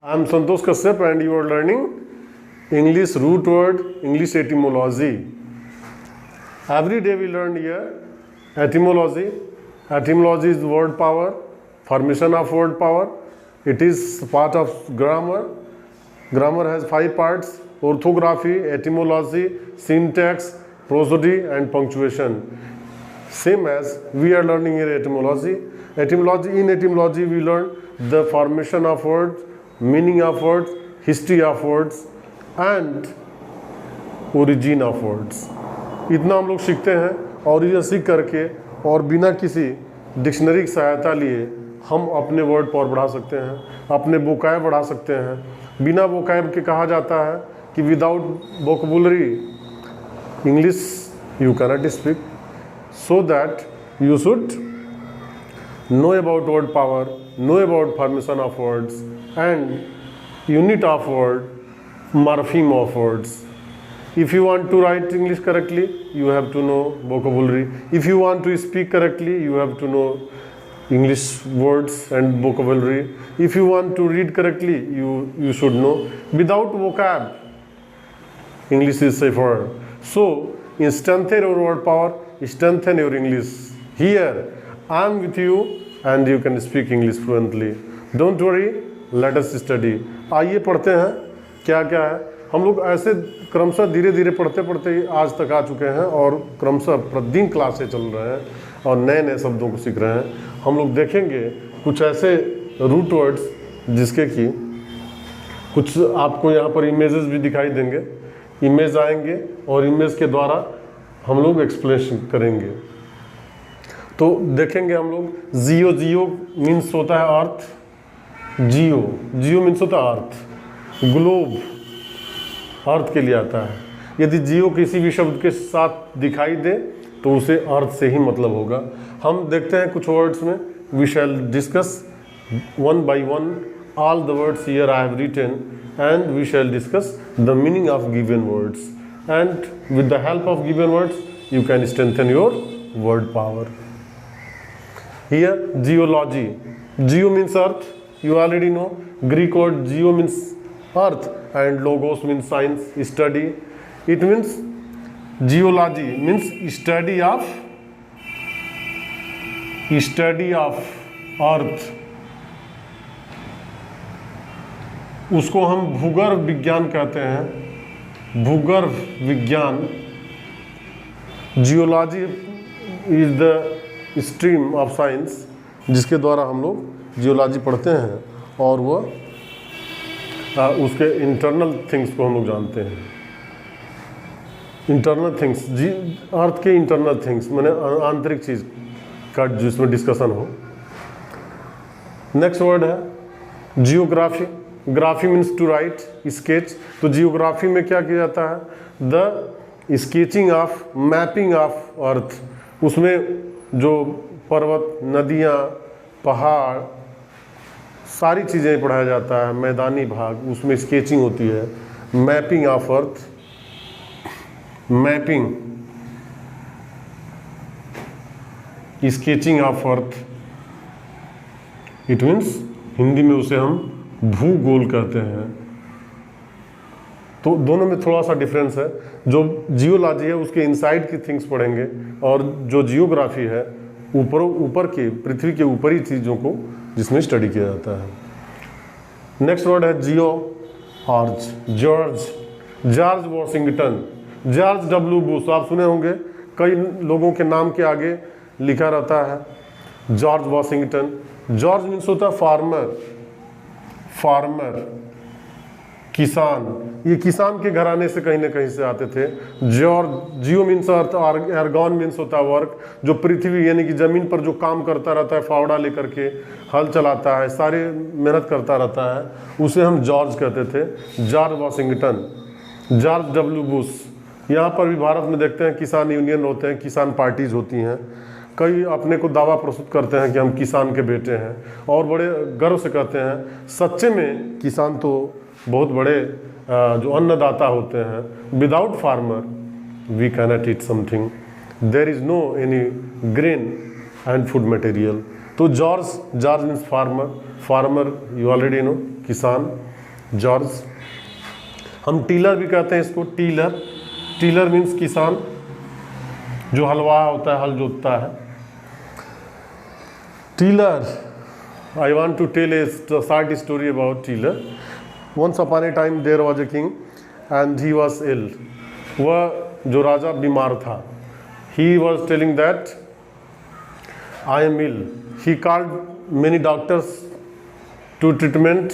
I am Santosh Kashyap and you are learning English root word, English etymology. Every day we learn here etymology. Etymology is word power, formation of word power. It is part of grammar. Grammar has 5 parts: orthography, etymology, syntax, prosody and punctuation. Same as we are learning here etymology. In etymology we learn the formation of words, meaning of words, history of words and origin of words. इतना हम लोग सीखते हैं और ये सीख करके और बिना किसी डिक्शनरी की सहायता लिए हम अपने वर्ड पावर बढ़ा सकते हैं, अपने वोकैब बढ़ा सकते हैं। बिना वोकैब के कहा जाता है कि without vocabulary English you cannot speak, so that you should know about word power, know about formation of words and unit of word, morpheme of words. If you want to write English correctly, you have to know vocabulary. If you want to speak correctly, you have to know English words and vocabulary. If you want to read correctly, you should know. Without vocab, English is safer. So, strengthen your word power, strengthen your English. Here, I am with you and you can speak English fluently. Don't worry, let us study. आइए पढ़ते हैं क्या क्या है। हम लोग ऐसे क्रमशः धीरे धीरे पढ़ते पढ़ते आज तक आ चुके हैं और क्रमशः प्रतिदिन क्लासें चल रहे हैं और नए नए शब्दों को सीख रहे हैं। हम लोग देखेंगे कुछ ऐसे रूट वर्ड्स जिसके कि कुछ आपको यहाँ पर इमेजेस भी दिखाई देंगे। इमेज आएंगे और इमेज के द्वारा हम लोग एक्सप्लेनेशन करेंगे। तो देखेंगे हम लोग जियो मीन्स होता है अर्थ, जियो मीन्स होता है अर्थ, ग्लोब अर्थ के लिए आता है। यदि जियो किसी भी शब्द के साथ दिखाई दे तो उसे अर्थ से ही मतलब होगा। हम देखते हैं कुछ वर्ड्स में, we shall discuss one by one all the words here I have written and we shall discuss the meaning of given words, and with the help of given words you can strengthen your word power. Here geology, geo means earth, you already know. Greek word geo means earth and logos means science, study. It means geology means study of earth. उसको हम भूगर्भ विज्ञान कहते हैं, भूगर्भ विज्ञान। Geology is the stream of science जिसके द्वारा हम लोग जियोलॉजी पढ़ते हैं और वह उसके इंटरनल थिंग्स को हम लोग जानते हैं। इंटरनल थिंग्स, अर्थ के इंटरनल थिंग्स माने आंतरिक चीज का जिसमें डिस्कशन हो। नेक्स्ट वर्ड है geography. Graphy means to write, sketch. तो जियोग्राफी में क्या किया जाता है? The sketching of, mapping of earth. उसमें जो पर्वत, नदियाँ, पहाड़, सारी चीज़ें पढ़ाया जाता है। मैदानी भाग, उसमें स्केचिंग होती है। Mapping of earth, mapping, sketching of earth, it means Hindi में उसे हम भूगोल कहते हैं। तो दोनों में थोड़ा सा डिफरेंस है। जो जियोलॉजी है उसके इनसाइड की थिंग्स पढ़ेंगे और जो जियोग्राफी है ऊपर की, पृथ्वी के ऊपरी चीज़ों को जिसमें स्टडी किया जाता है। नेक्स्ट वर्ड है George Washington, George W Bush. आप सुने होंगे, कई लोगों के नाम के आगे लिखा रहता है जॉर्ज वॉशिंगटन। जॉर्ज मीन्स होता है फार्मर, किसान। ये किसान के घराने से कहीं ना कहीं से आते थे। जियो मीन्स अर्थ, एर्गॉन मीन्स होता है वर्क। जो पृथ्वी यानी कि जमीन पर जो काम करता रहता है, फावड़ा लेकर के हल चलाता है, सारे मेहनत करता रहता है, उसे हम जॉर्ज कहते थे। George Washington, George W Bush. यहाँ पर भी भारत में देखते हैं किसान यूनियन होते हैं, किसान पार्टीज होती हैं। कई अपने को दावा प्रस्तुत करते हैं कि हम किसान के बेटे हैं और बड़े गर्व से कहते हैं। सच्चे में किसान तो बहुत बड़े जो अन्नदाता होते हैं। Without farmer we cannot eat something, there is no any grain and food material. तो George means farmer you already know, किसान, जॉर्ज। हम टीलर भी कहते हैं इसको, टीलर मीन्स किसान, जो हलवा होता है, हल जोतता है। Tiller, I want to tell a short story about tiller. Once upon a time there was a king and he was ill. वह जो राजा बीमार था, he was telling that I am ill. He called many doctors to treatment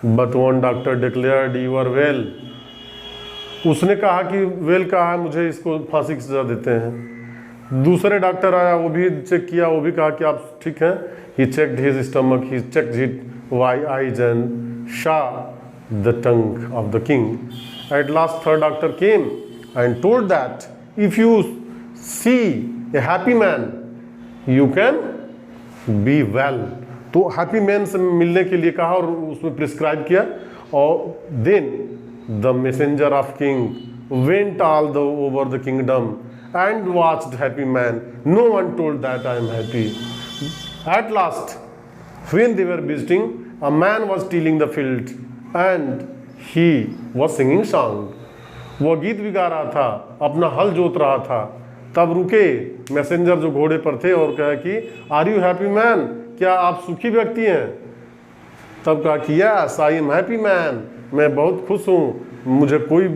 but one doctor declared you are well. उसने कहा कि well कहा है, मुझे इसको फांसी की सजा देते हैं। दूसरे डॉक्टर आया, वो भी चेक किया, वो भी कहा कि आप ठीक हैं। He checked his stomach, he checked his eyes and saw the tongue of the king. At last third doctor came and told that if you see a happy man you can be well. तो happy man से मिलने के लिए कहा और उसमें prescribe किया। और then the messenger of king went all the over the kingdom and watched happy man. No one told that I am happy. At last when they were visiting a man was tilling the field and he was singing song. वह गीत भी गा रहा था, अपना हल जोत रहा था। तब रुके मैसेंजर जो घोड़े पर थे और कहा कि आर यू हैप्पी मैन, क्या आप सुखी व्यक्ति हैं? तब कहा कि yes I am happy man, मैं बहुत खुश हूँ, मुझे कोई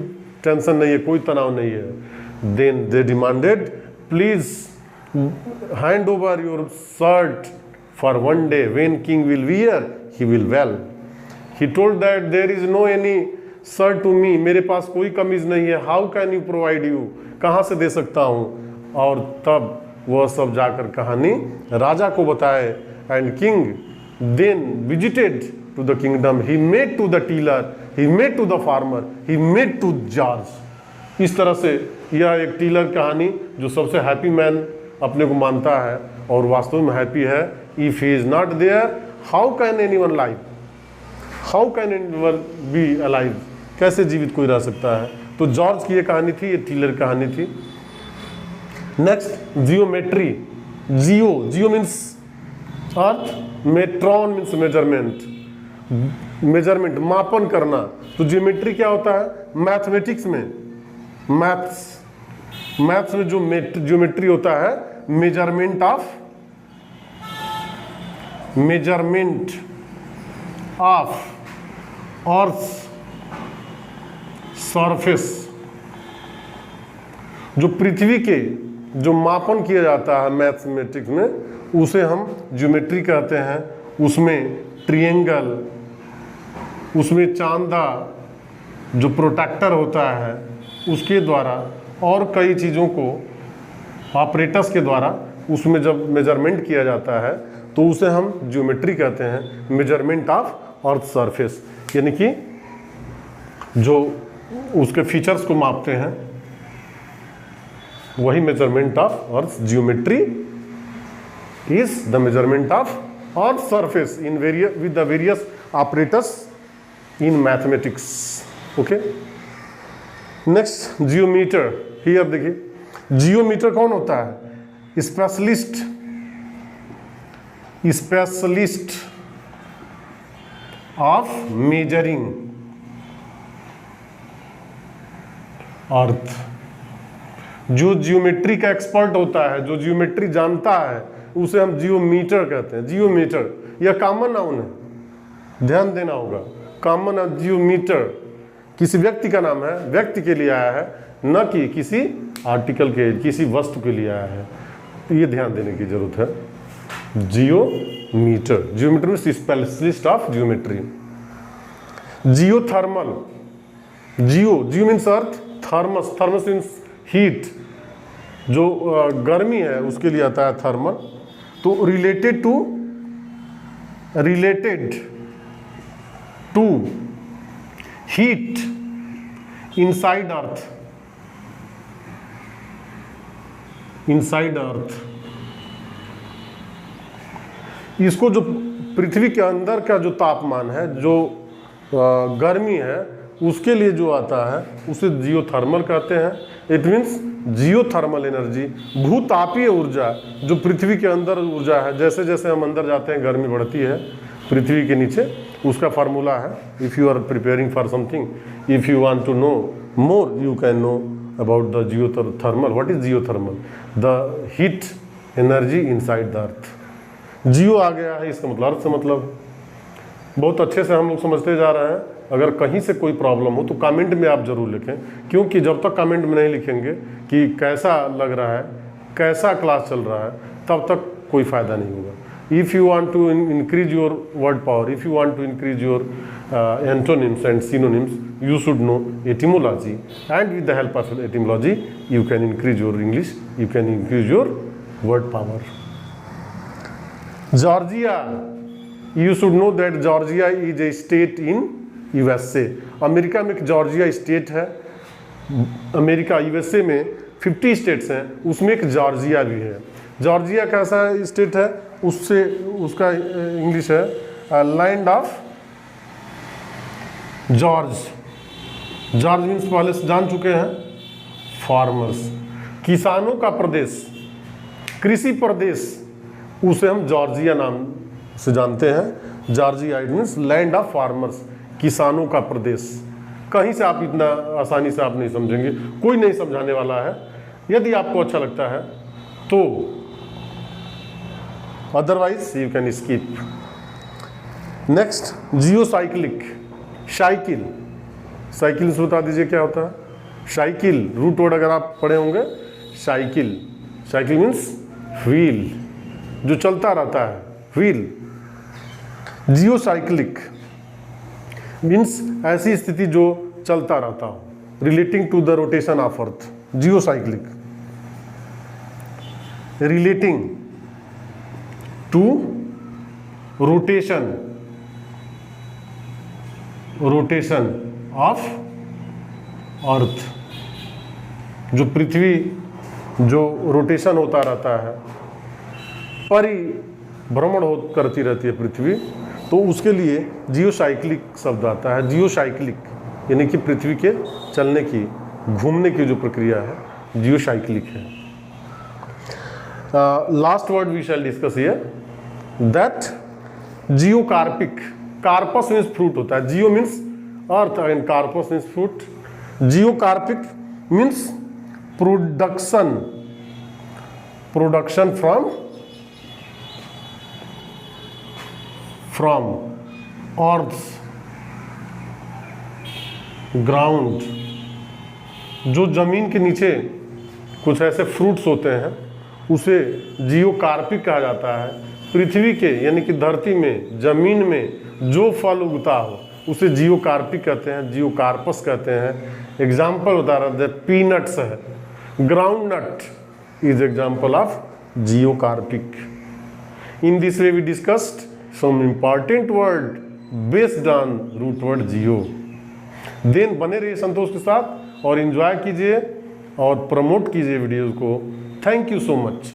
टेंशन नहीं है, कोई तनाव नहीं है। Then they demanded please hand over your shirt for one day, when king will wear he will well. He told that there is no any shirt to me, मेरे पास कोई कमीज नहीं है। How can you provide you, कहाँ से दे सकता हूँ? और तब वह सब जाकर कहानी राजा को बताए। And king then visited to the kingdom, he met to the tiller, he met to the farmer, he met to George. इस तरह से यह एक टीलर कहानी जो सबसे हैप्पी मैन अपने को मानता है और वास्तव में हैप्पी है। If he is not there how can anyone live, how can anyone be alive, कैसे जीवित कोई रह सकता है? तो जॉर्ज की ये कहानी थी, ये टीलर कहानी थी। Next geometry. Geo means earth, metron means measurement, मापन करना। तो जियोमेट्री क्या होता है? मैथमेटिक्स में, मैथ्स में जो जियोमेट्री होता है, मेजरमेंट ऑफ अर्थ सरफेस, जो पृथ्वी के जो मापन किया जाता है मैथमेटिक्स में, उसे हम ज्योमेट्री कहते हैं। उसमें ट्रायंगल, उसमें चांदा जो प्रोटेक्टर होता है उसके द्वारा और कई चीज़ों को ऑपरेटर्स के द्वारा उसमें जब मेजरमेंट किया जाता है तो उसे हम ज्योमेट्री कहते हैं, मेजरमेंट ऑफ अर्थ सरफेस। यानी कि जो उसके फीचर्स को मापते हैं वही measurement of earth. Geometry is the measurement of earth surface in with the various operators in mathematics. Okay, next geometer. Here देखिए, जियोमीटर कौन होता है? Specialist of measuring earth. जो जियोमेट्री का एक्सपर्ट होता है, जो जियोमेट्री जानता है, उसे हम जियोमीटर कहते हैं। जियोमीटर यह कॉमन नाउन है, ध्यान देना होगा। कॉमन नाउन जियोमीटर किसी व्यक्ति का नाम है, व्यक्ति के लिए आया है, न कि किसी आर्टिकल के, किसी वस्तु के लिए आया है। तो ये ध्यान देने की जरूरत है। Geometer, geometer means specialist of geometry. Geothermal, geo means earth, thermos means heat, जो गर्मी है उसके लिए आता है थर्मल। तो related to heat inside earth. इसको जो पृथ्वी के अंदर का जो तापमान है, जो गर्मी है, उसके लिए जो आता है उसे जियोथर्मल कहते हैं। इट मीन्स जियोथर्मल एनर्जी, भूतापीय ऊर्जा, जो पृथ्वी के अंदर ऊर्जा है। जैसे जैसे हम अंदर जाते हैं गर्मी बढ़ती है पृथ्वी के नीचे, उसका फार्मूला है। If you are preparing for something, if you want to know more, you can know about the geothermal. What is geothermal? The heat energy inside the earth. Geo आ गया है, इसका मतलब अर्थ से मतलब बहुत अच्छे से हम लोग समझते जा रहे हैं। अगर कहीं से कोई प्रॉब्लम हो तो कमेंट में आप जरूर लिखें, क्योंकि जब तक कमेंट में नहीं लिखेंगे कि कैसा लग रहा है, कैसा क्लास चल रहा है, तब तक कोई फ़ायदा नहीं होगा। If you want to increase your word power, if you want to increase your antonyms and synonyms, you should know etymology, and with the help of etymology you can increase your English, you can increase your word power. Georgia, you should know that Georgia is a state in USA. America में एक Georgia state है। America USA में 50 states हैं, उसमें एक Georgia भी है। Georgia कैसा स्टेट है, उससे उसका इंग्लिश है land of George. George means पहले से जान चुके हैं, फार्मर्स, किसानों का प्रदेश, कृषि प्रदेश, उसे हम जॉर्जिया नाम से जानते हैं। Georgia it means land of farmers, किसानों का प्रदेश। कहीं से आप इतना आसानी से आप नहीं समझेंगे, कोई नहीं समझाने वाला है। यदि आपको अच्छा लगता है तो, otherwise you can skip. Next, geocyclic, cycle. Cycle से बता दीजिए क्या होता है। साइकिल रूट वर्ड अगर आप पढ़े होंगे, साइकिल, साइकिल मीन्स व्हील, जो चलता रहता है, व्हील। जियोसाइक्लिक मीन्स ऐसी स्थिति जो चलता रहता हो, relating to the rotation of earth. Geocyclic, relating to rotation, rotation of earth, जो पृथ्वी जो रोटेशन होता रहता है, परिभ्रमण हो करती रहती है पृथ्वी, तो उसके लिए जियोसाइक्लिक शब्द आता है। जियोसाइक्लिक यानी कि पृथ्वी के चलने की, घूमने की जो प्रक्रिया है, जियोसाइक्लिक है। Last word we shall discuss here, that geocarpic. Carpus means fruit होता है, geo means earth and carpus means fruit. Geocarpic means production, production from earth ground, जो जमीन के नीचे कुछ ऐसे फ्रूट्स होते हैं उसे जियोकार्पिक कहा जाता है। पृथ्वी के यानी कि धरती में, जमीन में जो फल उगता हो उसे जियोकार्पिक कहते हैं, जियोकार्पस कहते हैं। एग्जाम्पल बता रहा था, पीनट्स है, ground nut is example of geocarpic. In this way we discussed some important word based on root word geo। Then बने रहिए संतोष के साथ और एंजॉय कीजिए और प्रमोट कीजिए वीडियोस को। Thank you so much.